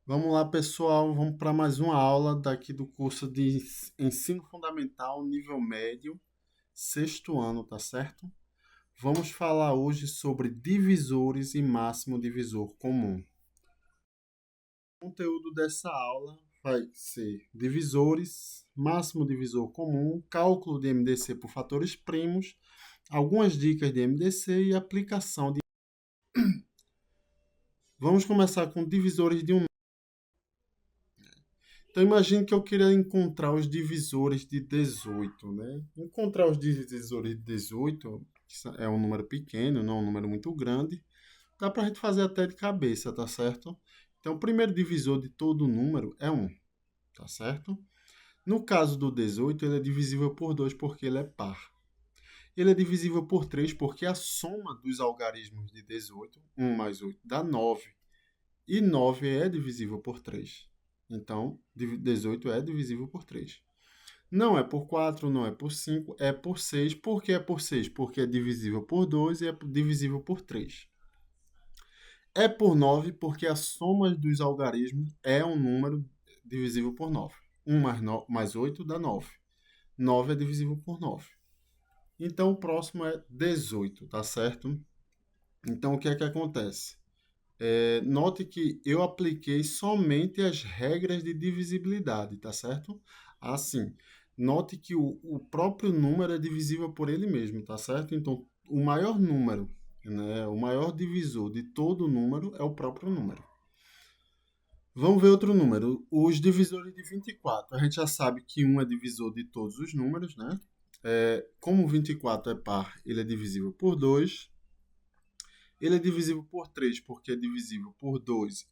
Vamos lá, pessoal. Vamos para mais uma aula daqui do curso de Ensino Fundamental, nível médio, sexto ano, tá certo? Vamos falar hoje sobre divisores e máximo divisor comum. O conteúdo dessa aula vai ser divisores, máximo divisor comum, cálculo de MDC por fatores primos, algumas dicas de MDC e aplicação de. Vamos começar com divisores de um. Então, imagine que eu queria encontrar os divisores de 18, né? Encontrar os divisores de 18, que é um número pequeno, não é um número muito grande, dá para a gente fazer até de cabeça, tá certo? Então, o primeiro divisor de todo número é 1, tá certo? No caso do 18, ele é divisível por 2 porque ele é par. Ele é divisível por 3 porque a soma dos algarismos de 18, 1 mais 8, dá 9. E 9 é divisível por 3. Então, 18 é divisível por 3. Não é por 4, não é por 5, é por 6. Por que é por 6? Porque é divisível por 2 e é divisível por 3. É por 9 porque a soma dos algarismos é um número divisível por 9. 1 mais 8 dá 9. 9 é divisível por 9. Então, o próximo é 18, tá certo? Então, o que é que acontece? Note que eu apliquei somente as regras de divisibilidade, tá certo? Assim, note que o próprio número é divisível por ele mesmo, tá certo? Então, o maior número, né, o maior divisor de todo número é o próprio número. Vamos ver outro número. Os divisores de 24. A gente já sabe que um é divisor de todos os números, né? Como 24 é par, ele é divisível por 2. Ele é divisível por 3 porque é divisível por 2,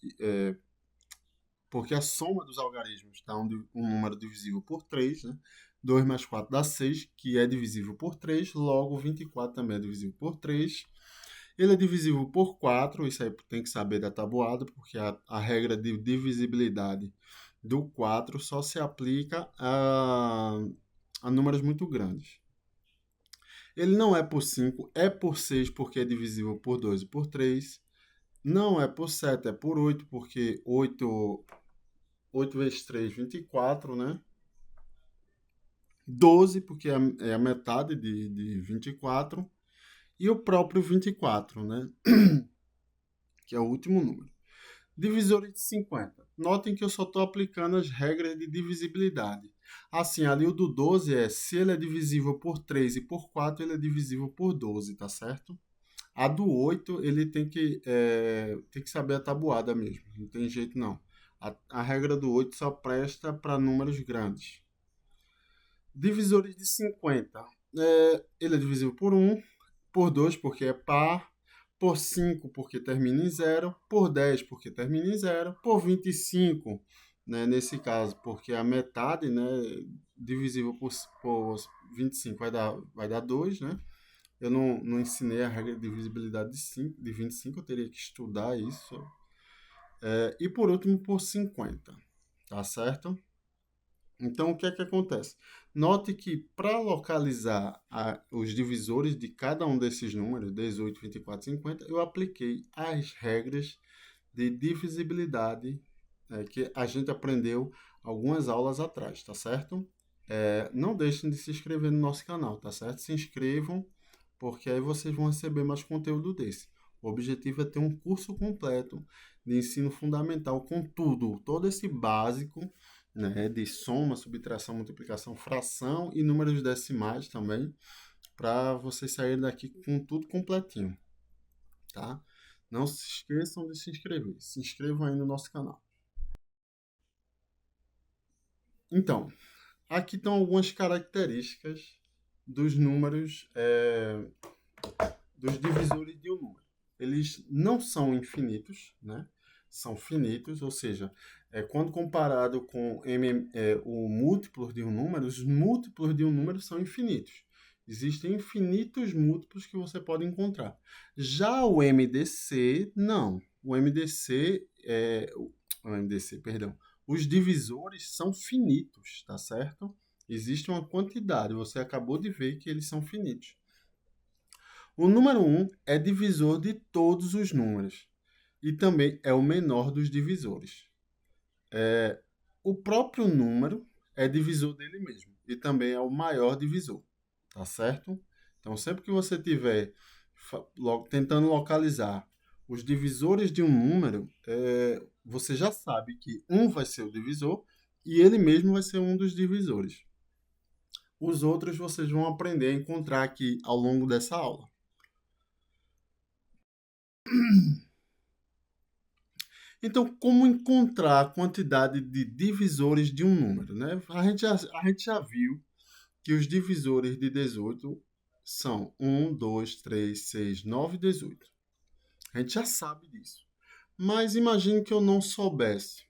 porque a soma dos algarismos dá um número divisível por 3, né? 2 mais 4 dá 6, que é divisível por 3, logo 24 também é divisível por 3. Ele é divisível por 4, isso aí tem que saber da tabuada, porque a regra de divisibilidade do 4 só se aplica a números muito grandes. Ele não é por 5, é por 6, porque é divisível por 2 e por 3. Não é por 7, é por 8, porque 8 vezes 3, 24, né? 12, porque é a metade de 24. E o próprio 24, né? Que é o último número. Divisores de 50. Notem que eu só estou aplicando as regras de divisibilidade. Assim, ali o do 12 se ele é divisível por 3 e por 4, ele é divisível por 12, tá certo? A do 8, ele tem que saber a tabuada mesmo, não tem jeito não. A regra do 8 só presta para números grandes. Divisores de 50. Ele é divisível por 1, por 2 porque é par, por 5 porque termina em 0, por 10 porque termina em 0, por 25, né, nesse caso, porque a metade, né, divisível por 25 vai dar 2, né? Eu não ensinei a regra de divisibilidade de 25, eu teria que estudar isso. E por último, por 50, tá certo? Então, o que é que acontece? Note que para localizar os divisores de cada um desses números, 18, 24, 50, eu apliquei as regras de divisibilidade que a gente aprendeu algumas aulas atrás, tá certo? Não deixem de se inscrever no nosso canal, tá certo? Se inscrevam, porque aí vocês vão receber mais conteúdo desse. O objetivo é ter um curso completo de ensino fundamental com tudo, todo esse básico, né, de soma, subtração, multiplicação, fração e números decimais também, para vocês saírem daqui com tudo completinho, tá? Não se esqueçam de se inscrever. Se inscrevam aí no nosso canal. Então, aqui estão algumas características dos números, dos divisores de um número. Eles não são infinitos, né? São finitos, ou seja, quando comparado com o múltiplo de um número, os múltiplos de um número são infinitos. Existem infinitos múltiplos que você pode encontrar. Já o MDC, não. O MDC, perdão. Os divisores são finitos, tá certo? Existe uma quantidade, você acabou de ver que eles são finitos. O número 1 é divisor de todos os números e também é o menor dos divisores. O próprio número é divisor dele mesmo e também é o maior divisor, tá certo? Então, sempre que você tiver tentando localizar os divisores de um número, você já sabe que um vai ser o divisor e ele mesmo vai ser um dos divisores. Os outros vocês vão aprender a encontrar aqui ao longo dessa aula. Então, como encontrar a quantidade de divisores de um número, né? A gente já viu que os divisores de 18 são 1, 2, 3, 6, 9 e 18. A gente já sabe disso. Mas imagine que eu não soubesse.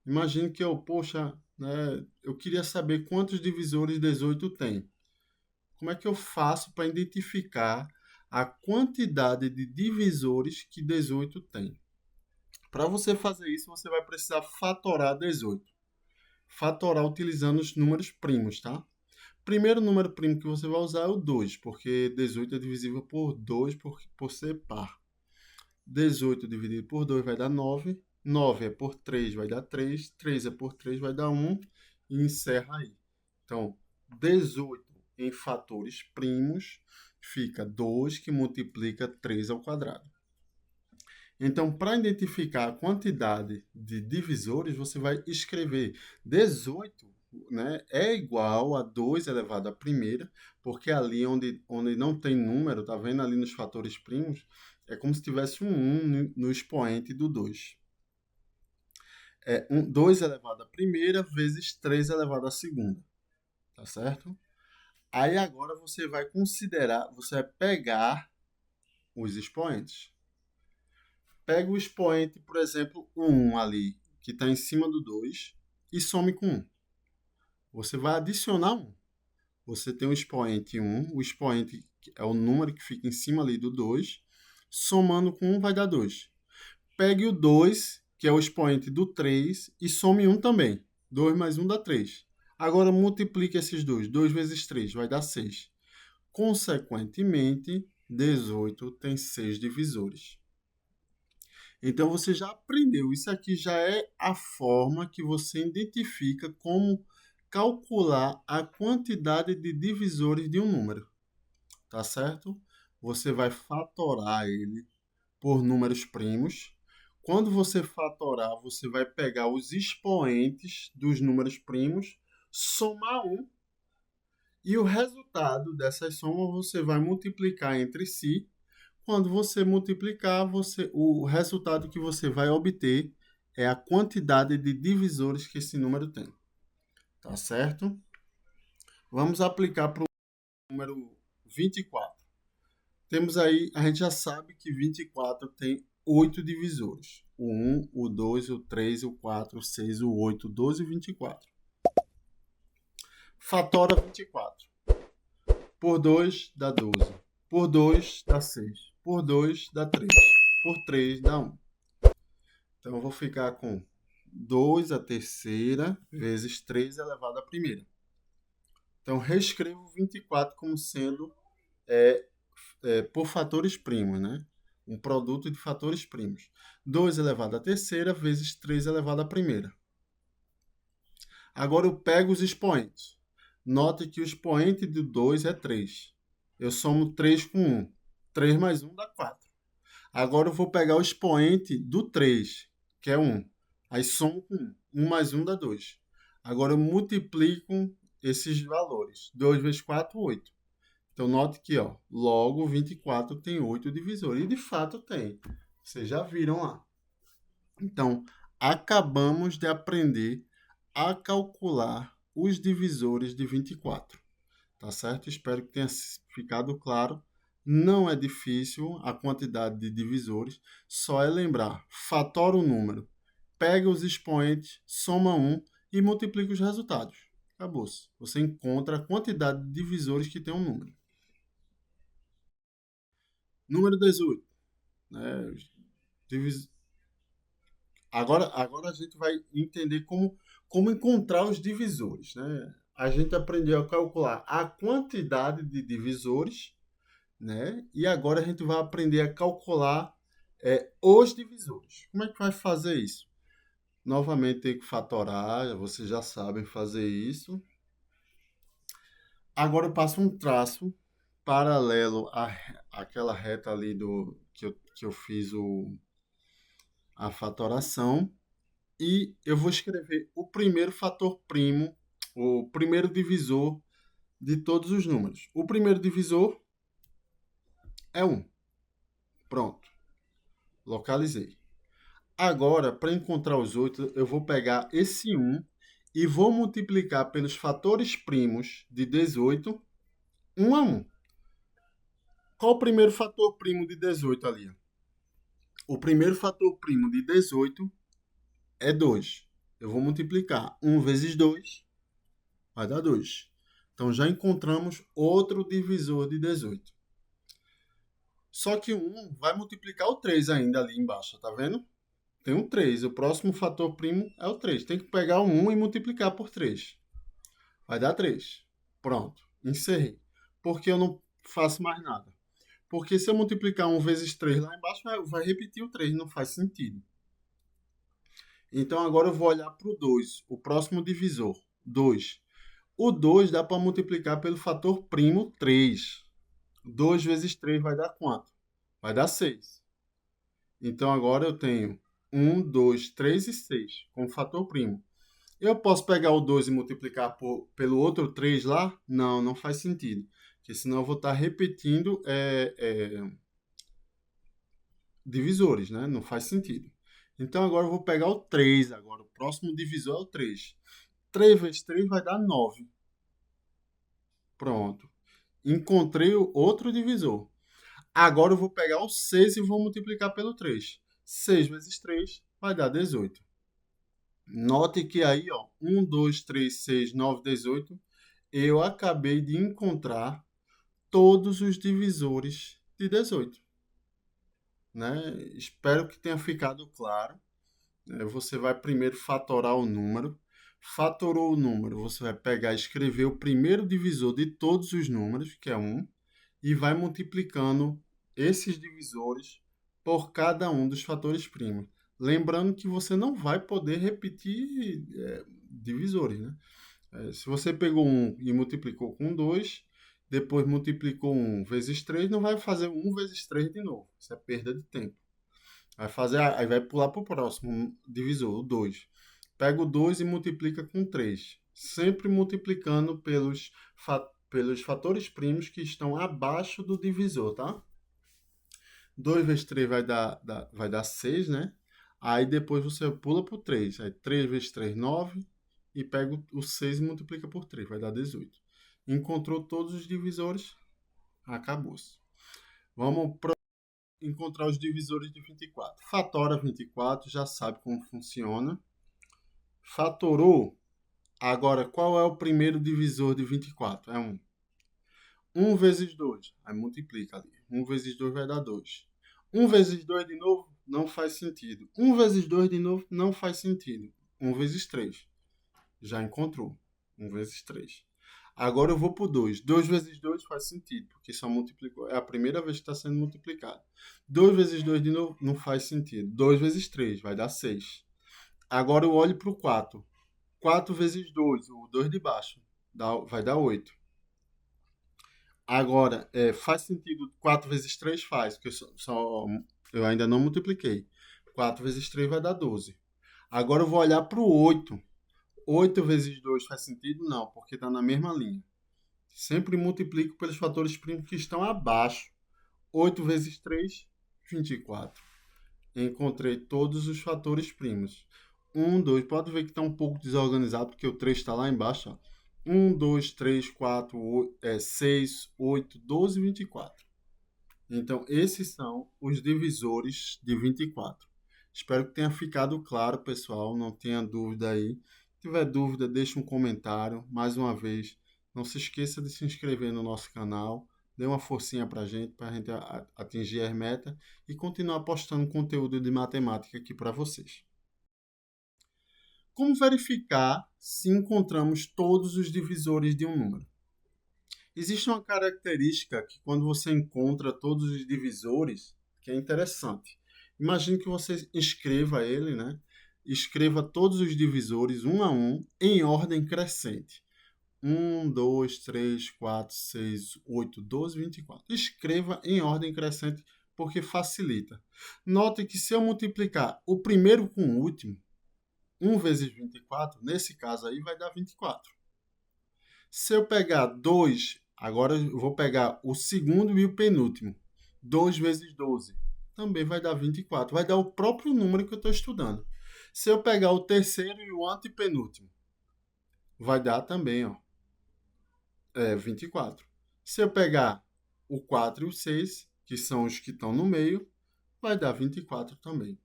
Imagine que poxa, né, eu queria saber quantos divisores 18 tem. Como é que eu faço para identificar a quantidade de divisores que 18 tem? Para você fazer isso, você vai precisar fatorar 18. Fatorar utilizando os números primos, tá? Primeiro número primo que você vai usar é o 2, porque 18 é divisível por 2 por ser par. 18 dividido por 2 vai dar 9. 9 é por 3, vai dar 3. 3 é por 3, vai dar 1. E encerra aí. Então, 18 em fatores primos fica 2 que multiplica 3 ao quadrado. Então, para identificar a quantidade de divisores, você vai escrever 18, né, é igual a 2 elevado à primeira, porque ali onde não tem número, tá vendo ali nos fatores primos, é como se tivesse um 1 no expoente do 2. 2 elevado à primeira vezes 3 elevado à segunda, tá certo? Aí agora você vai pegar os expoentes. Pega o expoente, por exemplo, o 1 ali, que está em cima do 2, e some com 1. Você vai adicionar 1. Você tem o expoente 1, o expoente é o número que fica em cima ali do 2, somando com 1 vai dar 2. Pegue o 2, que é o expoente do 3, e some 1 também. 2 mais 1 dá 3. Agora multiplique esses dois. 2 vezes 3 vai dar 6. Consequentemente, 18 tem 6 divisores. Então você já aprendeu. Isso aqui já é a forma que você identifica como calcular a quantidade de divisores de um número, tá certo? Você vai fatorar ele por números primos. Quando você fatorar, você vai pegar os expoentes dos números primos, somar um, e o resultado dessas somas você vai multiplicar entre si. Quando você multiplicar, o resultado que você vai obter é a quantidade de divisores que esse número tem. Tá certo? Vamos aplicar para o número 24. Temos aí, a gente já sabe que 24 tem 8 divisores. O 1, o 2, o 3, o 4, o 6, o 8, o 12 e o 24. Fatora 24. Por 2 dá 12. Por 2 dá 6. Por 2 dá 3. Por 3 dá 1. Então, eu vou ficar com 2 a terceira vezes 3 elevado à primeira. Então, reescrevo 24 como sendo por fatores primos, né? Um produto de fatores primos. 2 elevado à terceira vezes 3 elevado à primeira. Agora eu pego os expoentes. Note que o expoente de 2 é 3. Eu somo 3 com 1. 3 mais 1 dá 4. Agora eu vou pegar o expoente do 3, que é 1. Aí somo com 1. 1 mais 1 dá 2. Agora eu multiplico esses valores. 2 vezes 4, 8. Então, note que, logo 24 tem 8 divisores. E, de fato, tem. Vocês já viram lá. Então, acabamos de aprender a calcular os divisores de 24. Tá certo? Espero que tenha ficado claro. Não é difícil a quantidade de divisores. Só é lembrar. Fatora o número. Pega os expoentes, soma 1 e multiplica os resultados. Acabou-se. Você encontra a quantidade de divisores que tem um número. Número 18. Né? Agora a gente vai entender como encontrar os divisores. Né? A gente aprendeu a calcular a quantidade de divisores, né? E agora a gente vai aprender a calcular os divisores. Como é que vai fazer isso? Novamente tem que fatorar, vocês já sabem fazer isso. Agora eu passo um traço paralelo àquela reta ali que eu fiz a fatoração e eu vou escrever o primeiro fator primo, o primeiro divisor de todos os números. O primeiro divisor é 1. Pronto, localizei. Agora, para encontrar os 8, eu vou pegar esse 1 e vou multiplicar pelos fatores primos de 18, 1 a 1. Qual o primeiro fator primo de 18 ali? O primeiro fator primo de 18 é 2. Eu vou multiplicar 1 vezes 2, vai dar 2. Então já encontramos outro divisor de 18. Só que o 1 vai multiplicar o 3 ainda ali embaixo, tá vendo? Tem um 3. O próximo fator primo é o 3. Tem que pegar o 1 e multiplicar por 3. Vai dar 3. Pronto, encerrei. Porque eu não faço mais nada. Porque se eu multiplicar 1 vezes 3 lá embaixo, vai repetir o 3, não faz sentido. Então agora eu vou olhar para o 2, o próximo divisor, 2. O 2 dá para multiplicar pelo fator primo 3. 2 vezes 3 vai dar quanto? Vai dar 6. Então agora eu tenho 1, 2, 3 e 6 como fator primo. Eu posso pegar o 2 e multiplicar pelo outro 3 lá? Não, não faz sentido. Porque senão eu vou estar repetindo divisores, né? Não faz sentido. Então agora eu vou pegar o 3. Agora o próximo divisor é o 3. 3 vezes 3 vai dar 9. Pronto. Encontrei o outro divisor. Agora eu vou pegar o 6 e vou multiplicar pelo 3. 6 vezes 3 vai dar 18. Note que aí, ó, 1, 2, 3, 6, 9, 18, eu acabei de encontrar todos os divisores de 18, né? Espero que tenha ficado claro. Você vai primeiro fatorar o número. Fatorou o número, você vai pegar e escrever o primeiro divisor de todos os números, que é 1, e vai multiplicando esses divisores por cada um dos fatores primos. Lembrando que você não vai poder repetir divisores, né? Se você pegou 1 e multiplicou com 2, depois multiplicou 1 vezes 3, não vai fazer 1 vezes 3 de novo. Isso é perda de tempo. Vai fazer, aí vai pular para o próximo divisor, o 2. Pega o 2 e multiplica com 3. Sempre multiplicando pelos fatores primos que estão abaixo do divisor, tá? 2 vezes 3 vai dar 6, né? Aí depois você pula para o 3. Aí 3 vezes 3, 9. E pega o 6 e multiplica por 3. Vai dar 18. Encontrou todos os divisores? Acabou-se. Vamos encontrar os divisores de 24. Fatora 24, já sabe como funciona. Fatorou. Agora, qual é o primeiro divisor de 24? É 1. 1 vezes 2. Aí multiplica ali. 1 vezes 2 vai dar 2. 1 vezes 2 de novo não faz sentido. 1 vezes 2 de novo não faz sentido. 1 vezes 3. Já encontrou. 1 vezes 3. Agora eu vou para o 2. 2 vezes 2 faz sentido, porque só multiplicou. É a primeira vez que está sendo multiplicado. 2 vezes 2 de novo não faz sentido. 2 vezes 3 vai dar 6. Agora eu olho para o 4. 4 vezes 2, o 2 de baixo, vai dar 8. Agora, faz sentido 4 vezes 3? Faz, porque eu ainda não multipliquei. 4 vezes 3 vai dar 12. Agora eu vou olhar para o 8. 8 vezes 2 faz sentido? Não, porque está na mesma linha. Sempre multiplico pelos fatores primos que estão abaixo. 8 vezes 3, 24. Encontrei todos os fatores primos. 1, 2, pode ver que está um pouco desorganizado, porque o 3 está lá embaixo. Ó. 1, 2, 3, 4, 6, 8, 12, 24. Então, esses são os divisores de 24. Espero que tenha ficado claro, pessoal. Não tenha dúvida aí. Se tiver dúvida, deixe um comentário. Mais uma vez, não se esqueça de se inscrever no nosso canal. Dê uma forcinha para a gente atingir as metas e continuar postando conteúdo de matemática aqui para vocês. Como verificar se encontramos todos os divisores de um número? Existe uma característica que quando você encontra todos os divisores, que é interessante. Imagine que você escreva ele, né? escreva todos os divisores, um a um, em ordem crescente. 1, 2, 3, 4, 6, 8, 12, 24. Escreva em ordem crescente, porque facilita. Note que se eu multiplicar o primeiro com o último, 1 vezes 24, nesse caso aí vai dar 24. Se eu pegar 2, agora eu vou pegar o segundo e o penúltimo. 2 vezes 12, também vai dar 24. Vai dar o próprio número que eu estou estudando. Se eu pegar o terceiro e o antepenúltimo, vai dar também, ó, 24. Se eu pegar o 4 e o 6, que são os que estão no meio, vai dar 24 também.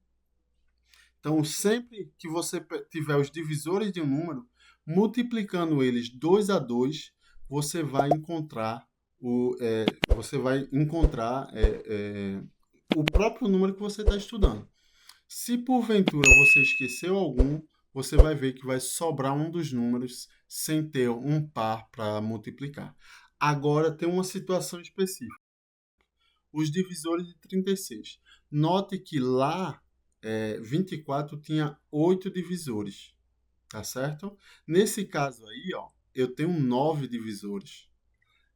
Então, sempre que você tiver os divisores de um número, multiplicando eles 2 a 2, você vai encontrar o próprio número que você está estudando. Se porventura você esqueceu algum, você vai ver que vai sobrar um dos números sem ter um par para multiplicar. Agora tem uma situação específica. Os divisores de 36. Note que lá 24 tinha 8 divisores, tá certo? Nesse caso aí, ó, eu tenho 9 divisores.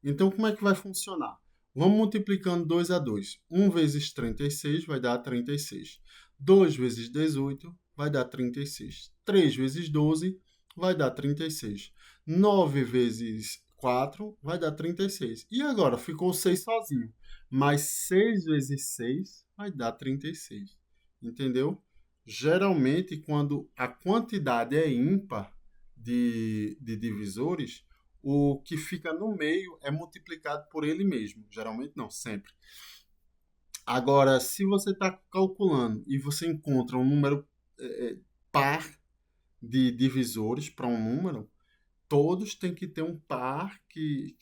Então, como é que vai funcionar? Vamos multiplicando 2 a 2. 1 vezes 36 vai dar 36. 2 vezes 18 vai dar 36. 3 vezes 12 vai dar 36. 9 vezes 4 vai dar 36. E agora? Ficou 6 sozinho. Mas 6 vezes 6 vai dar 36. Entendeu? Geralmente, quando a quantidade é ímpar de divisores, o que fica no meio é multiplicado por ele mesmo. Geralmente não, sempre. Agora, se você está calculando e você encontra um número par de divisores para um número, todos têm que ter um par que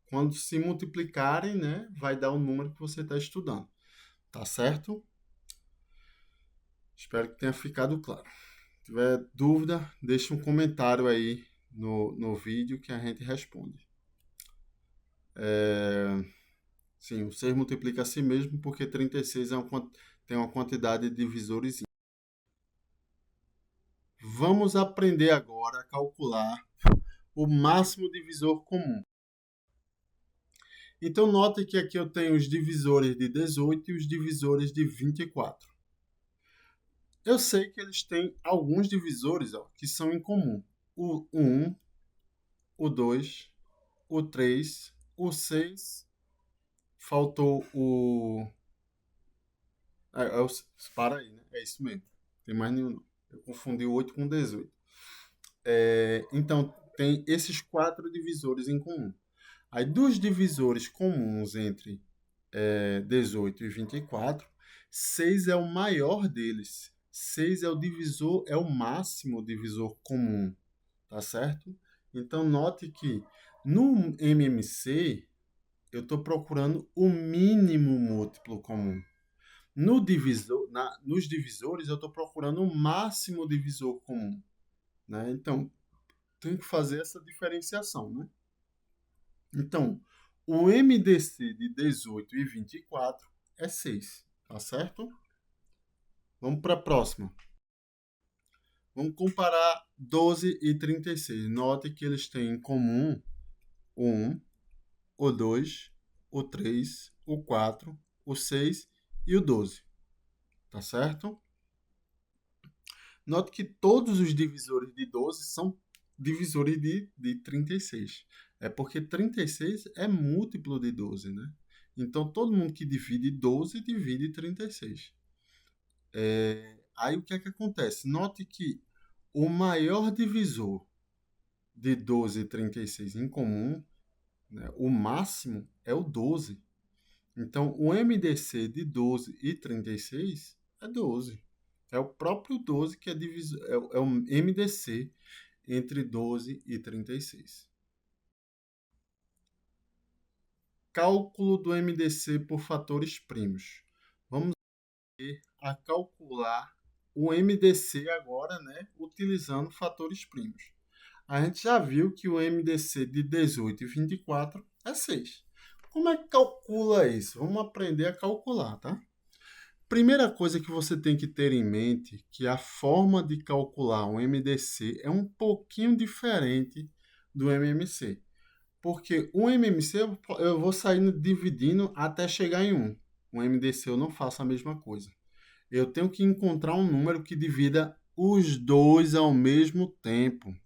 quando se multiplicarem, né, vai dar o número que você está estudando. Tá certo? Espero que tenha ficado claro. Se tiver dúvida, deixe um comentário aí no vídeo que a gente responde. Sim, o 6 multiplica a si mesmo porque 36 tem uma quantidade de divisores. Vamos aprender agora a calcular o máximo divisor comum. Então, note que aqui eu tenho os divisores de 18 e os divisores de 24. Eu sei que eles têm alguns divisores que são em comum. O 1, o 2, o 3, o 6, faltou o... para aí, né? É isso mesmo. Tem mais nenhum não. Eu confundi o 8 com o 18. Então, tem esses 4 divisores em comum. Aí, dos divisores comuns entre 18 e 24, 6 é o maior deles. 6 é o divisor, é o máximo divisor comum, tá certo? Então, note que no MMC, eu estou procurando o mínimo múltiplo comum. Nos divisores, eu estou procurando o máximo divisor comum. Né? Então, tem que fazer essa diferenciação. Né? Então, o MDC de 18 e 24 é 6. Tá certo? Vamos para a próxima. Vamos comparar 12 e 36. Note que eles têm em comum o 1, o 2, o 3, o 4, o 6 e o 12. Tá certo? Note que todos os divisores de 12 são divisores de 36. É porque 36 é múltiplo de 12, né? Então, todo mundo que divide 12 divide 36. Aí, o que é que acontece? Note que o maior divisor de 12 e 36 em comum, né, o máximo é o 12. Então, o MDC de 12 e 36 é 12. É o próprio 12 que é o MDC entre 12 e 36. Cálculo do MDC por fatores primos. Vamos ver a calcular o MDC agora, né, utilizando fatores primos. A gente já viu que o MDC de 18 e 24 é 6. Como é que calcula isso? Vamos aprender a calcular, tá? Primeira coisa que você tem que ter em mente que a forma de calcular um MDC é um pouquinho diferente do MMC. Porque o MMC eu vou saindo dividindo até chegar em um. O MDC eu não faço a mesma coisa. Eu tenho que encontrar um número que divida os dois ao mesmo tempo.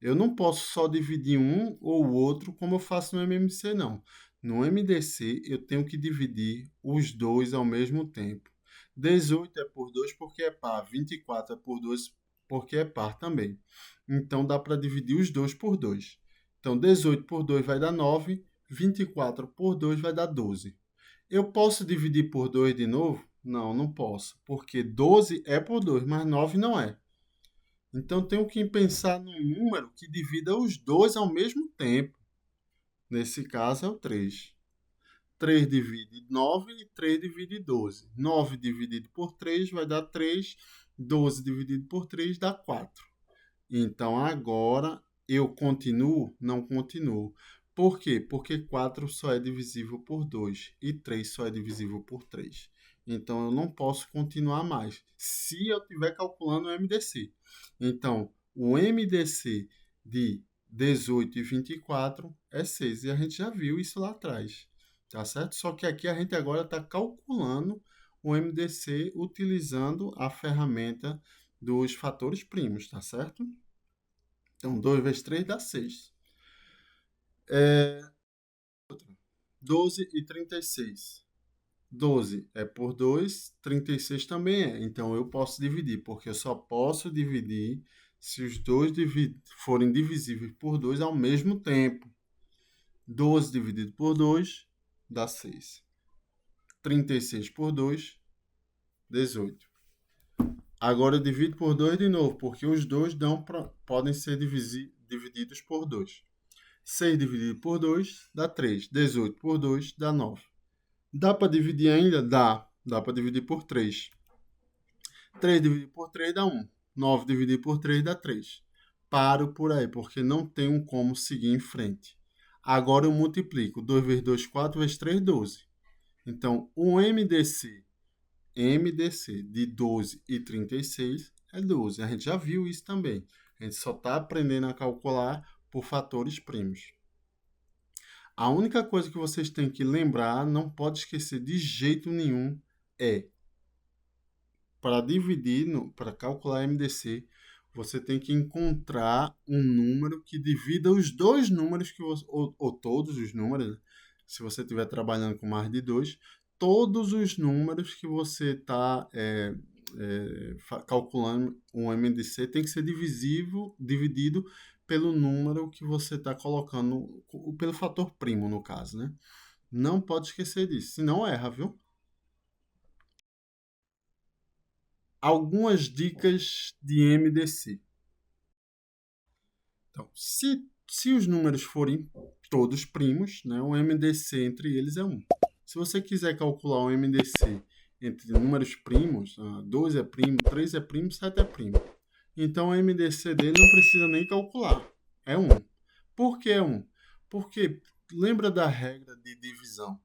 Eu não posso só dividir um ou o outro como eu faço no MMC, não. No MDC, eu tenho que dividir os dois ao mesmo tempo. 18 é por 2 porque é par, 24 é por 2 porque é par também. Então, dá para dividir os dois por 2. Então, 18 por 2 vai dar 9, 24 por 2 vai dar 12. Eu posso dividir por 2 de novo? Não, não posso, porque 12 é por 2, mas 9 não é. Então, tenho que pensar num número que divida os dois ao mesmo tempo. Nesse caso, é o 3. 3 divide 9 e 3 divide 12. 9 dividido por 3 vai dar 3. 12 dividido por 3 dá 4. Então, agora eu continuo? Não continuo. Por quê? Porque 4 só é divisível por 2 e 3 só é divisível por 3. Então, eu não posso continuar mais, se eu estiver calculando o MDC. Então, o MDC de 18 e 24 é 6. E a gente já viu isso lá atrás, tá certo? Só que aqui a gente agora está calculando o MDC utilizando a ferramenta dos fatores primos, tá certo? Então, 2 vezes 3 dá 6. 12 e 36. 12 é por 2, 36 também é. Então, eu posso dividir, porque eu só posso dividir se os dois forem divisíveis por 2 ao mesmo tempo. 12 dividido por 2 dá 6. 36 por 2, 18. Agora eu divido por 2 de novo, porque os dois podem ser divididos por 2. 6 dividido por 2 dá 3. 18 por 2 dá 9. Dá para dividir ainda? Dá. Dá para dividir por 3. 3 dividido por 3 dá 1. 9 dividido por 3 dá 3. Paro por aí, porque não tenho como seguir em frente. Agora eu multiplico. 2 vezes 2, 4 vezes 3, 12. Então, o MDC de 12 e 36 é 12. A gente já viu isso também. A gente só está aprendendo a calcular por fatores primos. A única coisa que vocês têm que lembrar, não pode esquecer de jeito nenhum, é para dividir, para calcular MDC, você tem que encontrar um número que divida os dois números que você, ou todos os números, né? Se você estiver trabalhando com mais de dois, todos os números que você está calculando um MDC tem que ser dividido pelo número que você está colocando, pelo fator primo, no caso, né? Não pode esquecer disso, senão erra, viu? Algumas dicas de MDC. Então, se os números forem todos primos, né, o MDC entre eles é 1. Se você quiser calcular o MDC entre números primos, 2 é primo, 3 é primo, 7 é primo. Então, o MDC dele não precisa nem calcular. É 1. Por que é 1? Porque lembra da regra de divisão?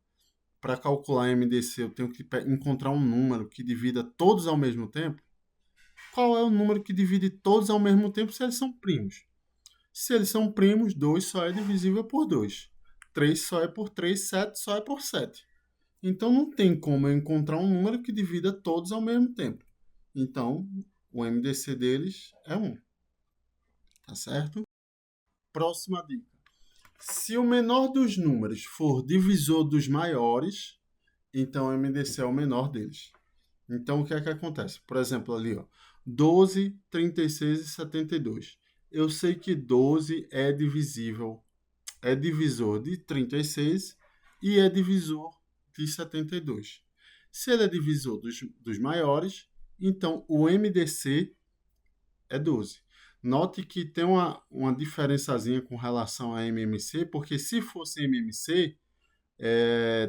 Para calcular MDC, eu tenho que encontrar um número que divida todos ao mesmo tempo. Qual é o número que divide todos ao mesmo tempo se eles são primos? Se eles são primos, 2 só é divisível por 2. 3 só é por 3, 7 só é por 7. Então não tem como eu encontrar um número que divida todos ao mesmo tempo. Então, o MDC deles é 1. Tá certo? Próxima dica. Se o menor dos números for divisor dos maiores, então o MDC é o menor deles. Então, o que é que acontece? Por exemplo, ali, ó, 12, 36 e 72. Eu sei que 12 é divisor de 36 e é divisor de 72. Se ele é divisor dos maiores, então o MDC é 12. Note que tem uma diferençazinha com relação a MMC, porque se fosse MMC,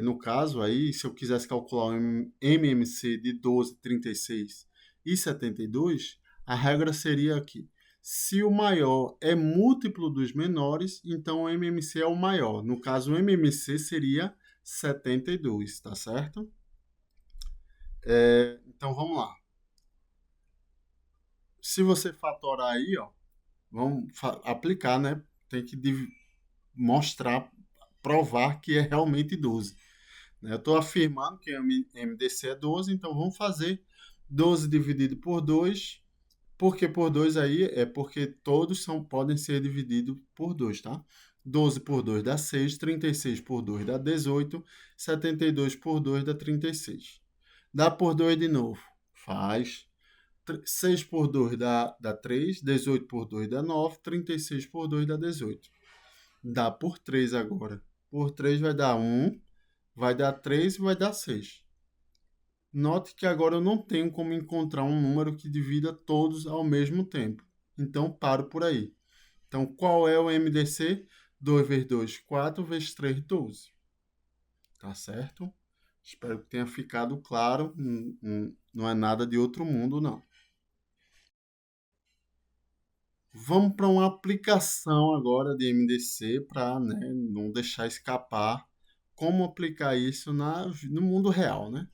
no caso aí, se eu quisesse calcular um MMC de 12, 36 e 72, a regra seria aqui. Se o maior é múltiplo dos menores, então o MMC é o maior. No caso, o MMC seria 72, tá certo? Então vamos lá. Se você fatorar aí, ó, vamos aplicar, né? Tem que mostrar, provar que é realmente 12. Né? Eu estou afirmando que MDC é 12, então vamos fazer 12 dividido por 2. Por que por 2 aí? É porque todos podem ser divididos por 2, tá? 12 por 2 dá 6, 36 por 2 dá 18, 72 por 2 dá 36. Dá por 2 de novo. Faz. 6 por 2 dá 3, 18 por 2 dá 9, 36 por 2 dá 18. Dá por 3 agora. Por 3 vai dar 1, vai dar 3 e vai dar 6. Note que agora eu não tenho como encontrar um número que divida todos ao mesmo tempo. Então, paro por aí. Então, qual é o MDC? 2 vezes 2, 4 vezes 3, 12. Tá certo? Espero que tenha ficado claro. Não é nada de outro mundo, não. Vamos para uma aplicação agora de MDC para, né, não deixar escapar como aplicar isso no mundo real, né?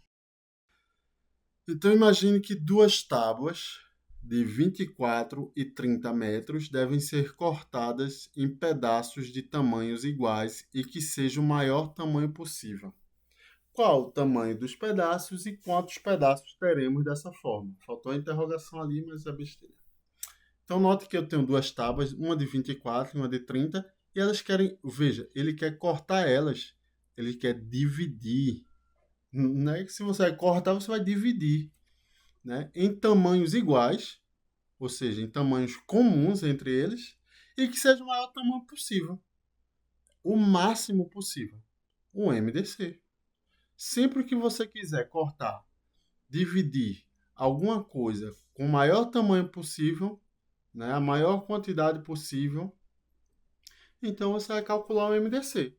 Então imagine que duas tábuas de 24 e 30 metros devem ser cortadas em pedaços de tamanhos iguais e que seja o maior tamanho possível. Qual o tamanho dos pedaços e quantos pedaços teremos dessa forma? Faltou a interrogação ali, mas é besteira. Então note que eu tenho duas tábuas, uma de 24 e uma de 30, e elas querem, veja, ele quer cortar elas, ele quer dividir. Não é que se você vai cortar, você vai dividir, né, em tamanhos iguais, ou seja, em tamanhos comuns entre eles, e que seja o maior tamanho possível, o máximo possível, um MDC. Sempre que você quiser cortar, dividir alguma coisa com o maior tamanho possível, né, a maior quantidade possível, então você vai calcular o MDC.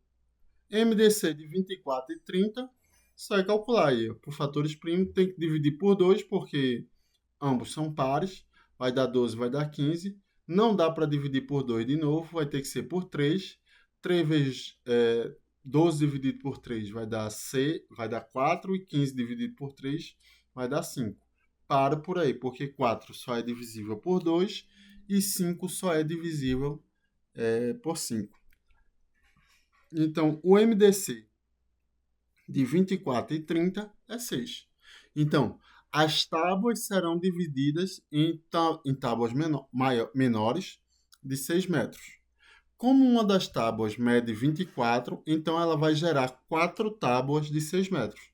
MDC de 24 e 30, você vai calcular aí, por fatores primos, tem que dividir por 2, porque ambos são pares, vai dar 12, vai dar 15. Não dá para dividir por 2 de novo, vai ter que ser por 3. 3 vezes 12 dividido por 3 vai dar 4, e 15 dividido por 3 vai dar 5. Para por aí, porque 4 só é divisível por 2 e 5 só é divisível por 5. Então, o MDC de 24 e 30 é 6. Então, as tábuas serão divididas em tábuas menores de 6 metros. Como uma das tábuas mede 24, então ela vai gerar 4 tábuas de 6 metros.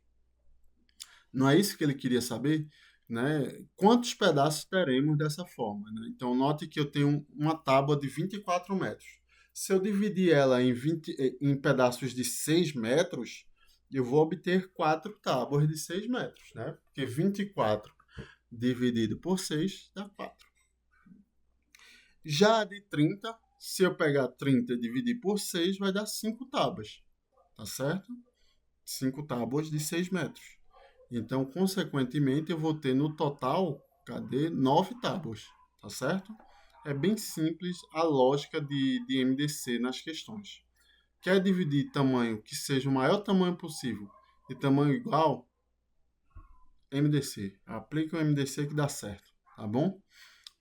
Não é isso que ele queria saber? Né? Quantos pedaços teremos dessa forma? Né? Então, note que eu tenho uma tábua de 24 metros. Se eu dividir ela em pedaços de 6 metros, eu vou obter 4 tábuas de 6 metros. Né? Porque 24 dividido por 6 dá 4. Já a de 30, se eu pegar 30 e dividir por 6, vai dar 5 tábuas. Tá certo? 5 tábuas de 6 metros. Então, consequentemente, eu vou ter no total, cadê? 9 tábuas, tá certo? É bem simples a lógica de MDC nas questões. Quer dividir tamanho que seja o maior tamanho possível e tamanho igual? MDC. Aplica o MDC que dá certo, tá bom?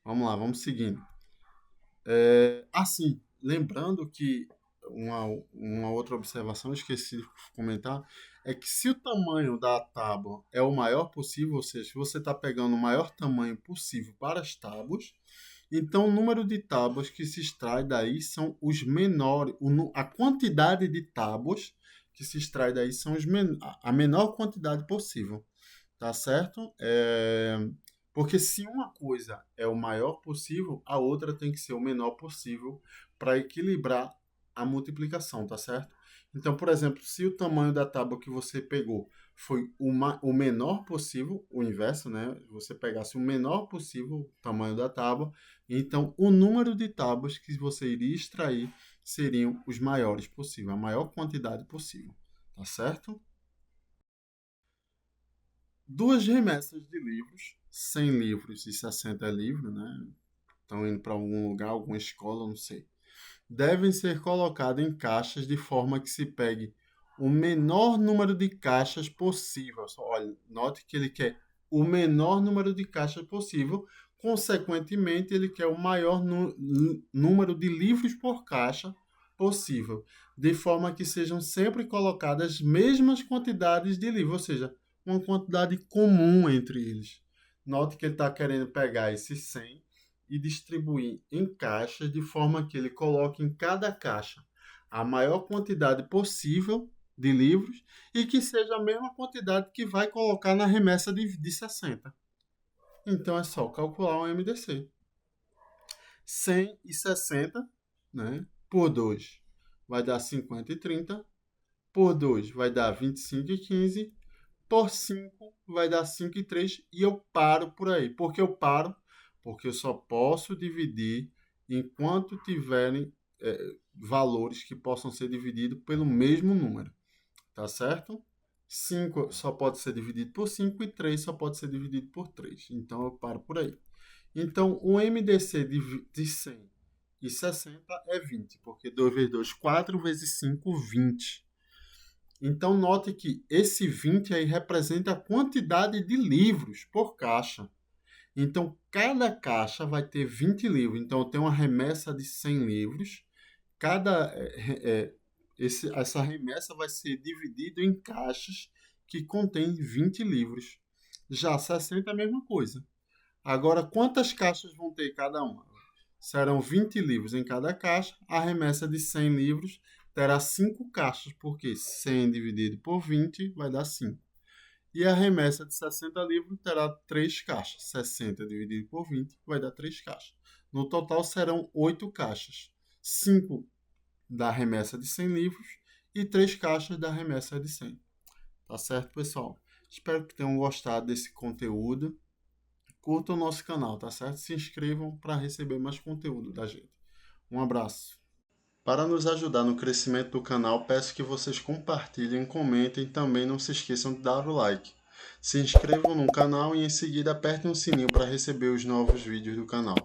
Vamos lá, vamos seguindo. Assim, lembrando que uma outra observação, esqueci de comentar, é que se o tamanho da tábua é o maior possível, ou seja, se você está pegando o maior tamanho possível para as tábuas, então o número de tábuas que se extrai daí são os menores, a quantidade de tábuas que se extrai daí são a menor quantidade possível, tá certo? Porque se uma coisa é o maior possível, a outra tem que ser o menor possível para equilibrar a multiplicação, tá certo? Então, por exemplo, se o tamanho da tábua que você pegou foi o menor possível, o inverso, né? Você pegasse o menor possível o tamanho da tábua, então o número de tábuas que você iria extrair seriam os maiores possível, a maior quantidade possível, tá certo? Duas remessas de livros, 100 livros e 60 livros, né? Estão indo para algum lugar, alguma escola, não sei. Devem ser colocadas em caixas de forma que se pegue o menor número de caixas possível. Olha, note que ele quer o menor número de caixas possível, consequentemente, ele quer o maior número de livros por caixa possível, de forma que sejam sempre colocadas as mesmas quantidades de livros, ou seja, uma quantidade comum entre eles. Note que ele está querendo pegar esses 100 e distribuir em caixas, de forma que ele coloque em cada caixa a maior quantidade possível de livros e que seja a mesma quantidade que vai colocar na remessa de 60. Então é só calcular o MDC. 160, né, por 2 vai dar 50 e 30, por 2 vai dar 25 e 15, por 5 vai dar 5 e 3 e eu paro por aí. Por que eu paro? Porque eu só posso dividir enquanto tiverem valores que possam ser divididos pelo mesmo número. Tá certo? 5 só pode ser dividido por 5 e 3 só pode ser dividido por 3. Então eu paro por aí. Então o MDC de 100 e 60 é 20, porque 2 vezes 2, 4 vezes 5, 20. Então note que esse 20 aí representa a quantidade de livros por caixa. Então cada caixa vai ter 20 livros. Então eu tenho uma remessa de 100 livros. Essa remessa vai ser dividida em caixas que contém 20 livros. Já 60 é a mesma coisa. Agora, quantas caixas vão ter cada uma? Serão 20 livros em cada caixa. A remessa de 100 livros terá 5 caixas, porque 100 dividido por 20 vai dar 5. E a remessa de 60 livros terá 3 caixas. 60 dividido por 20 vai dar 3 caixas. No total serão 8 caixas. 5 da remessa de 100 livros e 3 caixas da remessa de 100. Tá certo, pessoal? Espero que tenham gostado desse conteúdo. Curtam o nosso canal, tá certo? Se inscrevam para receber mais conteúdo da gente. Um abraço. Para nos ajudar no crescimento do canal, peço que vocês compartilhem, comentem e também não se esqueçam de dar o like. Se inscrevam no canal e em seguida apertem o sininho para receber os novos vídeos do canal.